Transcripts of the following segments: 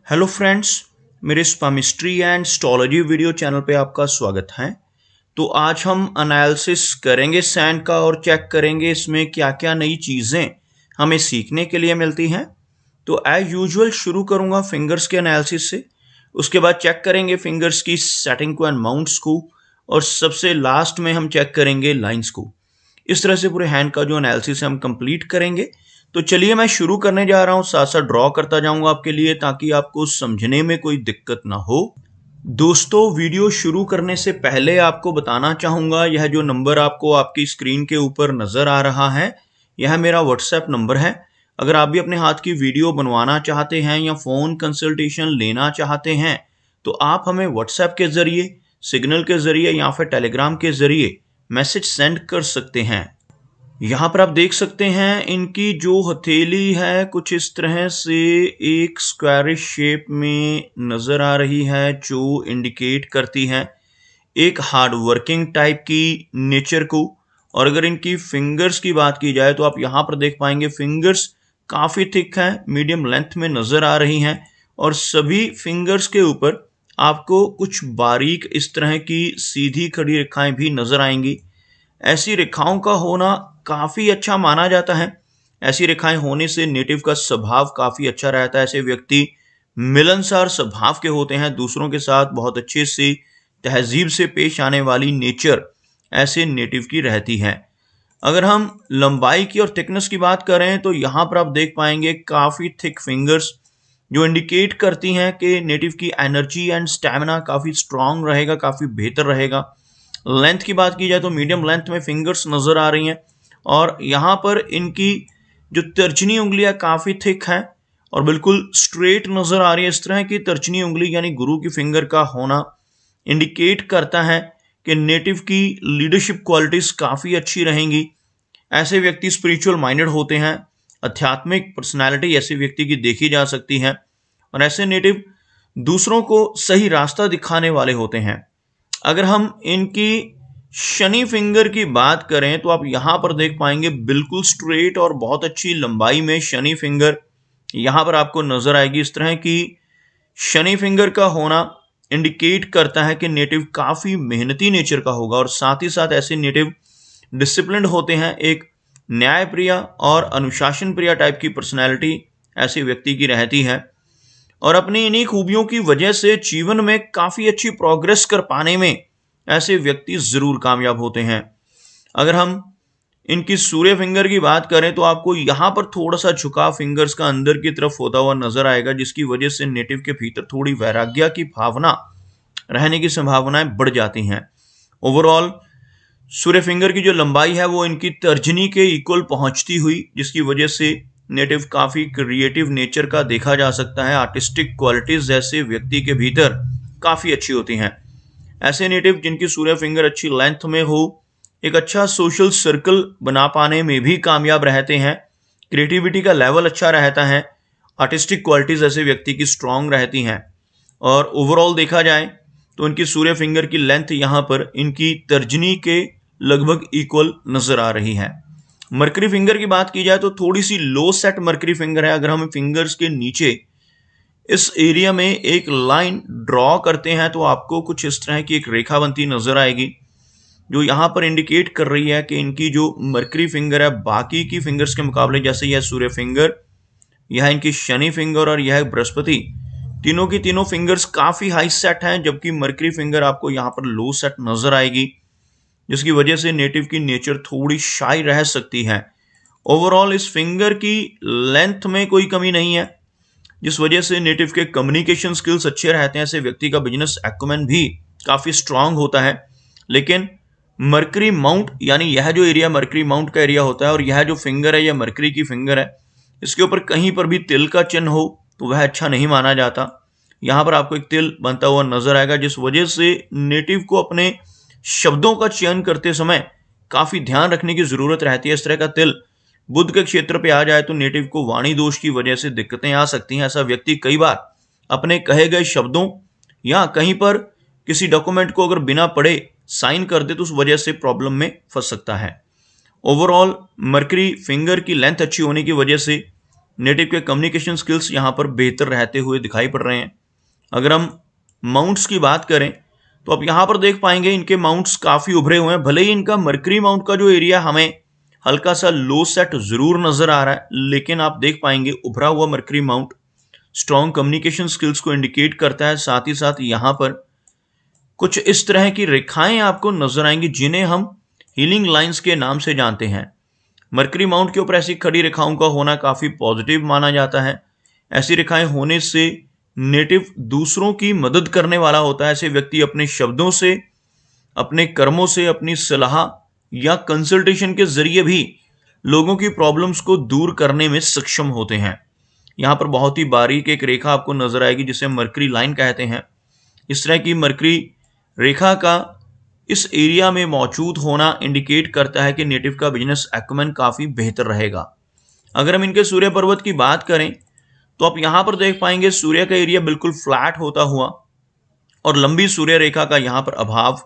Hello friends, मेरे स्पामिस्ट्री and astrology video channel पे आपका स्वागत है। तो आज हम एनालिसिस करेंगे सैंड का और चेक करेंगे इसमें क्या क्या नई चीज़ें हमें सीखने के लिए मिलती हैं। तो एज यूजुअल शुरू करूंगा फिंगर्स के एनालिसिस से, उसके बाद चेक करेंगे फिंगर्स की सेटिंग को एंड माउंट्स को, और सबसे लास्ट में हम चेक करेंगे लाइंस को। इस तरह से पूरे हैंड का जो एनालिसिस है हम कंप्लीट करेंगे। तो चलिए मैं शुरू करने जा रहा हूँ, साथ साथ ड्रॉ करता जाऊंगा आपके लिए ताकि आपको समझने में कोई दिक्कत ना हो। दोस्तों, वीडियो शुरू करने से पहले आपको बताना चाहूंगा, यह जो नंबर आपको आपकी स्क्रीन के ऊपर नजर आ रहा है, यह मेरा व्हाट्सएप नंबर है। अगर आप भी अपने हाथ की वीडियो बनवाना चाहते हैं या फोन कंसल्टेशन लेना चाहते हैं तो आप हमें व्हाट्सएप के जरिए, सिग्नल के जरिए या फिर टेलीग्राम के जरिए मैसेज सेंड कर सकते हैं। यहाँ पर आप देख सकते हैं इनकी जो हथेली है कुछ इस तरह से एक स्क्वायरिश शेप में नजर आ रही है, जो इंडिकेट करती है एक हार्ड वर्किंग टाइप की नेचर को। और अगर इनकी फिंगर्स की बात की जाए तो आप यहाँ पर देख पाएंगे फिंगर्स काफ़ी थिक हैं, मीडियम लेंथ में नज़र आ रही हैं, और सभी फिंगर्स के ऊपर आपको कुछ बारीक इस तरह की सीधी खड़ी रेखाएं भी नज़र आएंगी। ऐसी रेखाओं का होना काफ़ी अच्छा माना जाता है। ऐसी रेखाएं होने से नेटिव का स्वभाव काफ़ी अच्छा रहता है। ऐसे व्यक्ति मिलनसार स्वभाव के होते हैं, दूसरों के साथ बहुत अच्छे से तहजीब से पेश आने वाली नेचर ऐसे नेटिव की रहती है। अगर हम लंबाई की और थिकनेस की बात करें तो यहाँ पर आप देख पाएंगे काफ़ी थिक फिंगर्स, जो इंडिकेट करती हैं कि नेटिव की एनर्जी एंड स्टैमिना काफ़ी स्ट्रांग रहेगा, काफ़ी बेहतर रहेगा। लेंथ की बात की जाए तो मीडियम लेंथ में फिंगर्स नज़र आ रही हैं, और यहाँ पर इनकी जो तर्जनी उंगलियां काफ़ी थिक हैं और बिल्कुल स्ट्रेट नज़र आ रही है। इस तरह की तर्जनी उंगली यानी गुरु की फिंगर का होना इंडिकेट करता है कि नेटिव की लीडरशिप क्वालिटीज़ काफ़ी अच्छी रहेंगी। ऐसे व्यक्ति स्पिरिचुअल माइंडेड होते हैं, आध्यात्मिक पर्सनैलिटी ऐसे व्यक्ति की देखी जा सकती है, और ऐसे नेटिव दूसरों को सही रास्ता दिखाने वाले होते हैं। अगर हम इनकी शनि फिंगर की बात करें तो आप यहाँ पर देख पाएंगे बिल्कुल स्ट्रेट और बहुत अच्छी लंबाई में शनि फिंगर यहाँ पर आपको नजर आएगी। इस तरह की शनि फिंगर का होना इंडिकेट करता है कि नेटिव काफ़ी मेहनती नेचर का होगा, और साथ ही साथ ऐसे नेटिव डिसिप्लिन्ड होते हैं। एक न्याय प्रिय और अनुशासन प्रिय टाइप की पर्सनैलिटी ऐसे व्यक्ति की रहती है, और अपनी इन्हीं खूबियों की वजह से जीवन में काफ़ी अच्छी प्रोग्रेस कर पाने में ऐसे व्यक्ति ज़रूर कामयाब होते हैं। अगर हम इनकी सूर्य फिंगर की बात करें तो आपको यहाँ पर थोड़ा सा झुकाव फिंगर्स का अंदर की तरफ होता हुआ नजर आएगा, जिसकी वजह से नेटिव के भीतर थोड़ी वैराग्य की भावना रहने की संभावनाएं बढ़ जाती हैं। ओवरऑल सूर्य फिंगर की जो लंबाई है वो इनकी तर्जनी के इक्वल पहुंचती हुई, जिसकी वजह से नेटिव काफ़ी क्रिएटिव नेचर का देखा जा सकता है। आर्टिस्टिक क्वालिटीज़ जैसे व्यक्ति के भीतर काफ़ी अच्छी होती हैं। ऐसे नेटिव जिनकी सूर्य फिंगर अच्छी लेंथ में हो, एक अच्छा सोशल सर्कल बना पाने में भी कामयाब रहते हैं। क्रिएटिविटी का लेवल अच्छा रहता है, आर्टिस्टिक क्वालिटीज़ ऐसे व्यक्ति की स्ट्रांग रहती हैं, और ओवरऑल देखा जाए तो इनकी सूर्य फिंगर की लेंथ यहाँ पर इनकी तर्जनी के लगभग इक्वल नज़र आ रही है। मरकरी फिंगर की बात की जाए तो थोड़ी सी लो सेट मरकरी फिंगर है। अगर हम फिंगर्स के नीचे इस एरिया में एक लाइन ड्रॉ करते हैं तो आपको कुछ इस तरह की एक रेखा बनती नजर आएगी, जो यहाँ पर इंडिकेट कर रही है कि इनकी जो मरकरी फिंगर है बाकी की फिंगर्स के मुकाबले, जैसे यह सूर्य फिंगर, यह इनकी शनि फिंगर और यह बृहस्पति, तीनों की तीनों फिंगर्स काफ़ी हाई सेट हैं, जबकि मरकरी फिंगर आपको यहाँ पर लो सेट नजर आएगी, जिसकी वजह से नेटिव की नेचर थोड़ी शाई रह सकती है। ओवरऑल इस फिंगर की लेंथ में कोई कमी नहीं है, जिस वजह से नेटिव के कम्युनिकेशन स्किल्स अच्छे रहते हैं। ऐसे व्यक्ति का बिजनेस एक्यूमेन भी काफ़ी स्ट्रांग होता है। लेकिन मरकरी माउंट यानी यह जो एरिया मरकरी माउंट का एरिया होता है, और यह जो फिंगर है यह मरकरी की फिंगर है, इसके ऊपर कहीं पर भी तिल का चिन्ह हो तो वह अच्छा नहीं माना जाता। यहाँ पर आपको एक तिल बनता हुआ नजर आएगा, जिस वजह से नेटिव को अपने शब्दों का चयन करते समय काफ़ी ध्यान रखने की ज़रूरत रहती है। इस तरह का तिल बुध के क्षेत्र पे आ जाए तो नेटिव को वाणी दोष की वजह से दिक्कतें आ सकती हैं। ऐसा व्यक्ति कई बार अपने कहे गए शब्दों या कहीं पर किसी डॉक्यूमेंट को अगर बिना पढ़े साइन कर दे तो उस वजह से प्रॉब्लम में फंस सकता है। ओवरऑल मरकरी फिंगर की लेंथ अच्छी होने की वजह से नेटिव के कम्युनिकेशन स्किल्स यहाँ पर बेहतर रहते हुए दिखाई पड़ रहे हैं। अगर हम माउंट्स की बात करें तो आप यहाँ पर देख पाएंगे इनके माउंट्स काफ़ी उभरे हुए हैं। भले ही इनका मर्करी माउंट का जो एरिया हमें हल्का सा लो सेट जरूर नजर आ रहा है, लेकिन आप देख पाएंगे उभरा हुआ mercury mount strong communication skills को इंडिकेट करता है। साथ ही साथ यहाँ पर कुछ इस तरह की रेखाएं आपको नजर आएंगी जिन्हें हम हीलिंग लाइंस के नाम से जानते हैं। मर्करी माउंट के ऊपर ऐसी खड़ी रेखाओं का होना काफ़ी पॉजिटिव माना जाता है। ऐसी रेखाएं होने से नेटिव दूसरों की मदद करने वाला होता है। ऐसे व्यक्ति अपने शब्दों से, अपने कर्मों से, अपनी सलाह या कंसल्टेशन के जरिए भी लोगों की प्रॉब्लम्स को दूर करने में सक्षम होते हैं। यहाँ पर बहुत ही बारीक एक रेखा आपको नजर आएगी जिसे मर्करी लाइन कहते हैं। इस तरह की मर्करी रेखा का इस एरिया में मौजूद होना इंडिकेट करता है कि नेटिव का बिजनेस एक्यूमेन काफ़ी बेहतर रहेगा। अगर हम इनके सूर्य पर्वत की बात करें तो आप यहाँ पर देख पाएंगे सूर्य का एरिया बिल्कुल फ्लैट होता हुआ और लंबी सूर्य रेखा का यहाँ पर अभाव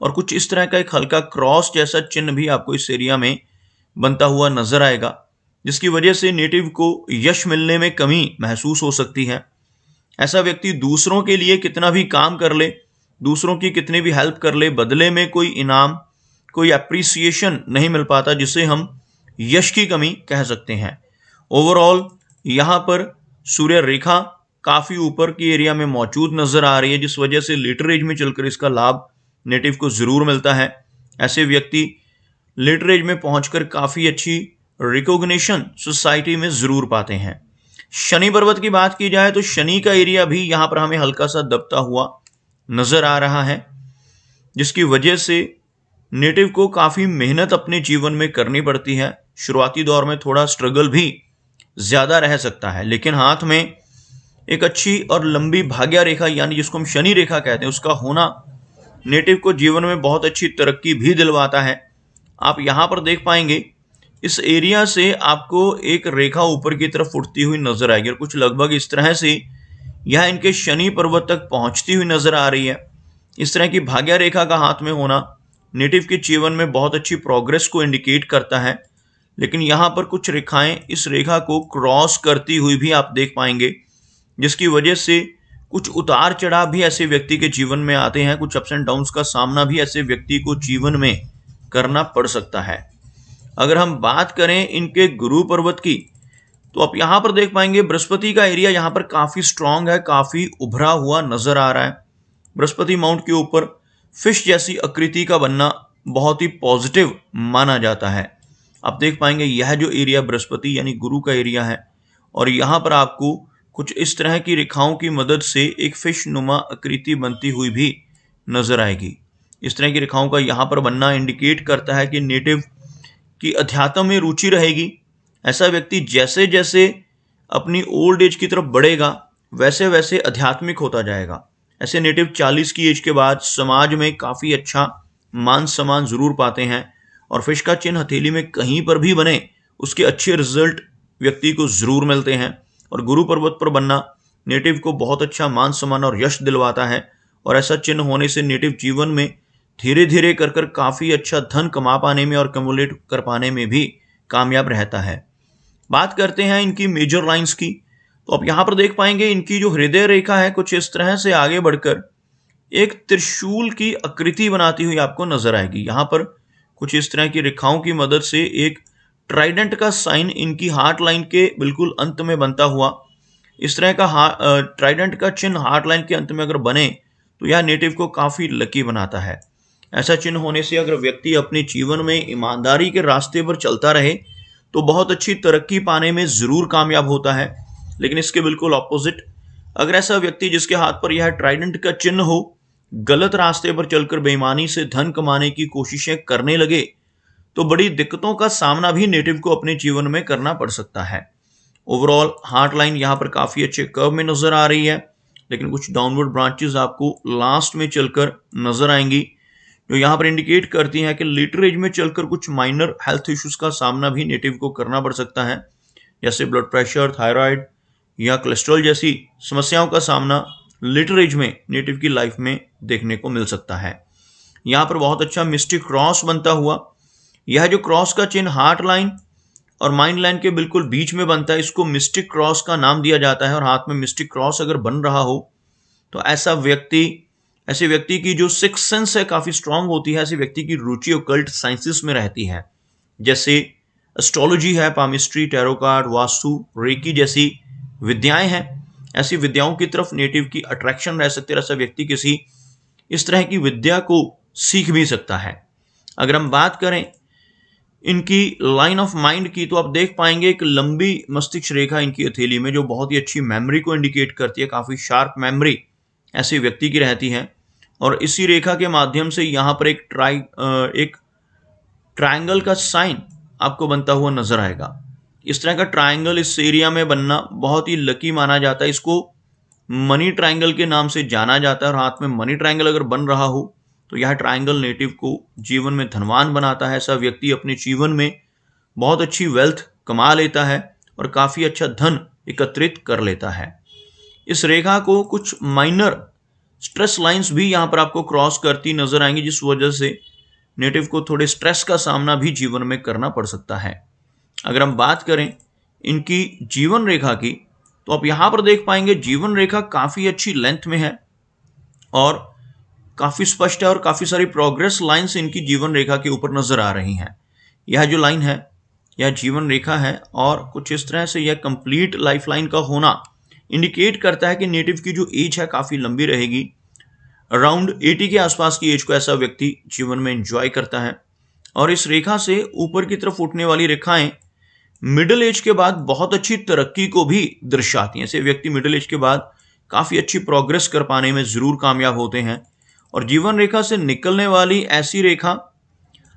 और कुछ इस तरह का एक हल्का क्रॉस जैसा चिन्ह भी आपको इस एरिया में बनता हुआ नजर आएगा, जिसकी वजह से नेटिव को यश मिलने में कमी महसूस हो सकती है। ऐसा व्यक्ति दूसरों के लिए कितना भी काम कर ले, दूसरों की कितनी भी हेल्प कर ले, बदले में कोई इनाम, कोई अप्रिसिएशन नहीं मिल पाता, जिसे हम यश की कमी कह सकते हैं। ओवरऑल यहाँ पर सूर्य रेखा काफ़ी ऊपर की एरिया में मौजूद नजर आ रही है, जिस वजह से लेटर एज में चलकर इसका लाभ नेटिव को ज़रूर मिलता है। ऐसे व्यक्ति लेटर एज में पहुंचकर काफ़ी अच्छी रिकॉग्निशन सोसाइटी में ज़रूर पाते हैं। शनि पर्वत की बात की जाए तो शनि का एरिया भी यहाँ पर हमें हल्का सा दबता हुआ नजर आ रहा है, जिसकी वजह से नेटिव को काफ़ी मेहनत अपने जीवन में करनी पड़ती है। शुरुआती दौर में थोड़ा स्ट्रगल भी ज़्यादा रह सकता है, लेकिन हाथ में एक अच्छी और लंबी भाग्य रेखा यानी जिसको हम शनि रेखा कहते हैं उसका होना नेटिव को जीवन में बहुत अच्छी तरक्की भी दिलवाता है। आप यहाँ पर देख पाएंगे इस एरिया से आपको एक रेखा ऊपर की तरफ उठती हुई नजर आएगी और कुछ लगभग इस तरह से यह इनके शनि पर्वत तक पहुंचती हुई नजर आ रही है। इस तरह की भाग्य रेखा का हाथ में होना नेटिव के जीवन में बहुत अच्छी प्रोग्रेस को इंडिकेट करता है, लेकिन यहाँ पर कुछ रेखाएं इस रेखा को क्रॉस करती हुई भी आप देख पाएंगे, जिसकी वजह से कुछ उतार चढ़ाव भी ऐसे व्यक्ति के जीवन में आते हैं। कुछ अप्स एंड डाउन्स का सामना भी ऐसे व्यक्ति को जीवन में करना पड़ सकता है। अगर हम बात करें इनके गुरु पर्वत की तो आप यहाँ पर देख पाएंगे बृहस्पति का एरिया यहाँ पर काफ़ी स्ट्रांग है, काफ़ी उभरा हुआ नजर आ रहा है। बृहस्पति माउंट के ऊपर फिश जैसी आकृति का बनना बहुत ही पॉजिटिव माना जाता है। आप देख पाएंगे यह जो एरिया बृहस्पति यानी गुरु का एरिया है और यहाँ पर आपको कुछ इस तरह की रेखाओं की मदद से एक फिश नुमा आकृति बनती हुई भी नजर आएगी। इस तरह की रेखाओं का यहाँ पर बनना इंडिकेट करता है कि नेटिव की अध्यात्म में रुचि रहेगी। ऐसा व्यक्ति जैसे जैसे अपनी ओल्ड एज की तरफ बढ़ेगा वैसे वैसे आध्यात्मिक होता जाएगा। ऐसे नेटिव 40 की एज के बाद समाज में काफ़ी अच्छा मान सम्मान जरूर पाते हैं और फिश का चिन्ह हथेली में कहीं पर भी बने उसके अच्छे रिजल्ट व्यक्ति को जरूर मिलते हैं। और गुरु पर्वत पर बनना नेटिव को बहुत अच्छा मान सम्मान और यश दिलवाता है और ऐसा चिन्ह होने से नेटिव जीवन में धीरे धीरे कर कर काफ़ी अच्छा धन कमा पाने में और कम्युलेट कर पाने में भी कामयाब रहता है। बात करते हैं इनकी मेजर लाइंस की तो आप यहाँ पर देख पाएंगे इनकी जो हृदय रेखा है कुछ इस तरह से आगे बढ़कर एक त्रिशूल की आकृति बनाती हुई आपको नजर आएगी। यहाँ पर कुछ इस तरह की रेखाओं की मदद से एक ट्राइडेंट का साइन इनकी हार्ट लाइन के बिल्कुल अंत में बनता हुआ, इस तरह का ट्राइडेंट का चिन्ह हार्ट लाइन के अंत में अगर बने तो यह नेटिव को काफ़ी लकी बनाता है। ऐसा चिन्ह होने से अगर व्यक्ति अपने जीवन में ईमानदारी के रास्ते पर चलता रहे तो बहुत अच्छी तरक्की पाने में ज़रूर कामयाब होता है। लेकिन इसके बिल्कुल ऑपोजिट अगर ऐसा व्यक्ति जिसके हाथ पर यह ट्राइडेंट का चिन्ह हो गलत रास्ते पर चलकर बेईमानी से धन कमाने की कोशिशें करने लगे तो बड़ी दिक्कतों का सामना भी नेटिव को अपने जीवन में करना पड़ सकता है। ओवरऑल हार्ट लाइन यहाँ पर काफ़ी अच्छे कर्व में नज़र आ रही है, लेकिन कुछ डाउनवर्ड ब्रांचेस आपको लास्ट में चलकर नज़र आएंगी जो यहाँ पर इंडिकेट करती हैं कि लेटर एज में चलकर कुछ माइनर हेल्थ इश्यूज का सामना भी नेटिव को करना पड़ सकता है, जैसे ब्लड प्रेशर, थायराइड या कोलेस्ट्रॉल जैसी समस्याओं का सामना लेटर एज में नेटिव की लाइफ में देखने को मिल सकता है। यहाँ पर बहुत अच्छा मिस्टिक क्रॉस बनता हुआ, यह जो क्रॉस का चिन्ह हार्ट लाइन और माइंड लाइन के बिल्कुल बीच में बनता है। इसको मिस्टिक क्रॉस का नाम दिया जाता है। और हाथ में मिस्टिक क्रॉस अगर बन रहा हो तो ऐसे व्यक्ति की जो सिक्स सेंस है काफी स्ट्रांग होती है। ऐसे व्यक्ति की रुचि ओकल्ट साइंसेस में रहती है, जैसे एस्ट्रोलॉजी है, palmistry, tarot card, vastu, reiki जैसी विद्याएं हैं। ऐसी विद्याओं की तरफ नेटिव की अट्रैक्शन रह सकती है। ऐसा व्यक्ति किसी इस तरह की विद्या को सीख भी सकता है। अगर हम बात करें इनकी लाइन ऑफ माइंड की, तो आप देख पाएंगे एक लंबी मस्तिष्क रेखा इनकी हथेली में, जो बहुत ही अच्छी मेमोरी को इंडिकेट करती है। काफी शार्प मेमोरी ऐसे व्यक्ति की रहती है। और इसी रेखा के माध्यम से यहाँ पर एक ट्रायंगल का साइन आपको बनता हुआ नजर आएगा। इस तरह का ट्रायंगल इस एरिया में बनना बहुत ही लकी माना जाता है। इसको मनी ट्रायंगल के नाम से जाना जाता है। और हाथ में मनी ट्रायंगल अगर बन रहा हो तो यह ट्रायंगल नेटिव को जीवन में धनवान बनाता है। ऐसा व्यक्ति अपने जीवन में बहुत अच्छी वेल्थ कमा लेता है और काफी अच्छा धन एकत्रित कर लेता है। इस रेखा को कुछ माइनर स्ट्रेस लाइंस भी यहाँ पर आपको क्रॉस करती नजर आएंगी, जिस वजह से नेटिव को थोड़े स्ट्रेस का सामना भी जीवन में करना पड़ सकता है। अगर हम बात करें इनकी जीवन रेखा की, तो आप यहां पर देख पाएंगे जीवन रेखा काफी अच्छी लेंथ में है और काफी स्पष्ट है और काफी सारी प्रोग्रेस लाइंस इनकी जीवन रेखा के ऊपर नजर आ रही हैं। यह जो लाइन है यह जीवन रेखा है और कुछ इस तरह से यह कंप्लीट लाइफ लाइन का होना इंडिकेट करता है कि नेटिव की जो एज है काफी लंबी रहेगी। अराउंड 80 के आसपास की एज को ऐसा व्यक्ति जीवन में एंजॉय करता है। और इस रेखा से ऊपर की तरफ उठने वाली रेखाएं मिडिल एज के बाद बहुत अच्छी तरक्की को भी दर्शाती हैं। ऐसे व्यक्ति मिडिल एज के बाद काफी अच्छी प्रोग्रेस कर पाने में जरूर कामयाब होते हैं। और जीवन रेखा से निकलने वाली ऐसी रेखा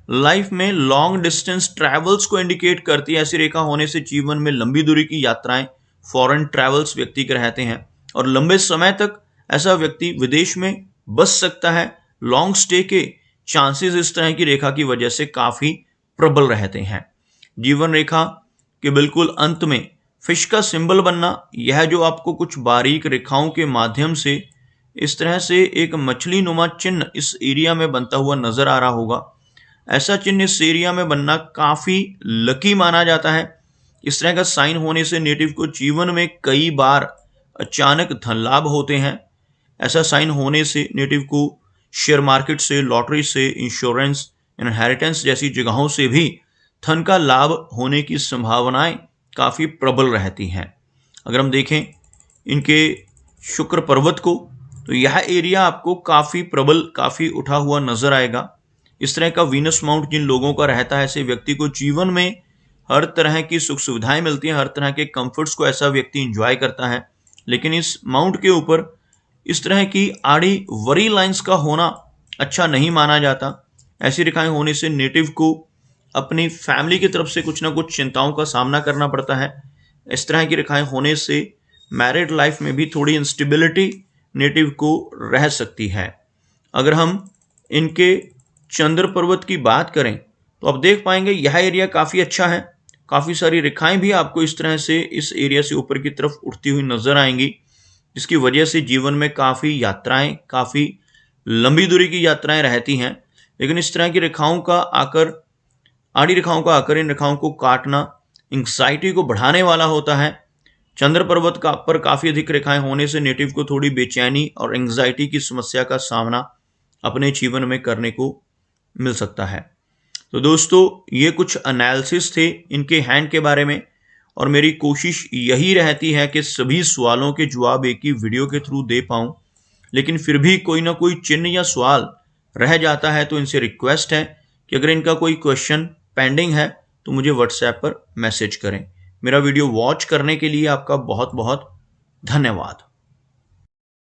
लाइफ में लॉन्ग डिस्टेंस ट्रैवल्स को इंडिकेट करती है। ऐसी रेखा होने से जीवन में लंबी दूरी की यात्राएं, फॉरेन ट्रैवल्स व्यक्ति के रहते हैं और लंबे समय तक ऐसा व्यक्ति विदेश में बस सकता है। लॉन्ग स्टे के चांसेस इस तरह की रेखा की वजह से काफी प्रबल रहते हैं। जीवन रेखा के बिल्कुल अंत में फिश का सिंबल बनना, यह जो आपको कुछ बारीक रेखाओं के माध्यम से इस तरह से एक मछली नुमा चिन्ह इस एरिया में बनता हुआ नजर आ रहा होगा। ऐसा चिन्ह इस एरिया में बनना काफी लकी माना जाता है। इस तरह का साइन होने से नेटिव को जीवन में कई बार अचानक धन लाभ होते हैं। ऐसा साइन होने से नेटिव को शेयर मार्केट से, लॉटरी से, इंश्योरेंस, इनहेरिटेंस जैसी जगहों से भी धन का लाभ होने की संभावनाएं काफी प्रबल रहती हैं। अगर हम देखें इनके शुक्र पर्वत को, तो यह एरिया आपको काफी प्रबल, काफी उठा हुआ नजर आएगा। इस तरह का वीनस माउंट जिन लोगों का रहता है, ऐसे व्यक्ति को जीवन में हर तरह की सुख सुविधाएं मिलती हैं, हर तरह के कंफर्ट्स को ऐसा व्यक्ति एंजॉय करता है। लेकिन इस माउंट के ऊपर इस तरह की आड़ी वरी लाइंस का होना अच्छा नहीं माना जाता। ऐसी रेखाएं होने से नेटिव को अपनी फैमिली की तरफ से कुछ ना कुछ चिंताओं का सामना करना पड़ता है। इस तरह की रेखाएं होने से मैरिड लाइफ में भी थोड़ी इंस्टेबिलिटी नेटिव को रह सकती है। अगर हम इनके चंद्र पर्वत की बात करें तो आप देख पाएंगे यह एरिया काफी अच्छा है। काफी सारी रेखाएं भी आपको इस तरह से इस एरिया से ऊपर की तरफ उठती हुई नजर आएंगी, जिसकी वजह से जीवन में काफी यात्राएं, काफी लंबी दूरी की यात्राएं रहती हैं। लेकिन इस तरह की रेखाओं का आकर, आड़ी रेखाओं का आकर इन रेखाओं को काटना एंग्जाइटी को बढ़ाने वाला होता है। चंद्र पर्वत का पर काफी अधिक रेखाएं होने से नेटिव को थोड़ी बेचैनी और एंग्जाइटी की समस्या का सामना अपने जीवन में करने को मिल सकता है। तो दोस्तों, ये कुछ एनालिसिस थे इनके हैंड के बारे में और मेरी कोशिश यही रहती है कि सभी सवालों के जवाब एक ही वीडियो के थ्रू दे पाऊं। लेकिन फिर भी कोई ना कोई चिन्ह या सवाल रह जाता है, तो इनसे रिक्वेस्ट है कि अगर इनका कोई क्वेश्चन पेंडिंग है तो मुझे व्हाट्सएप पर मैसेज करें। मेरा वीडियो वॉच करने के लिए आपका बहुत बहुत धन्यवाद।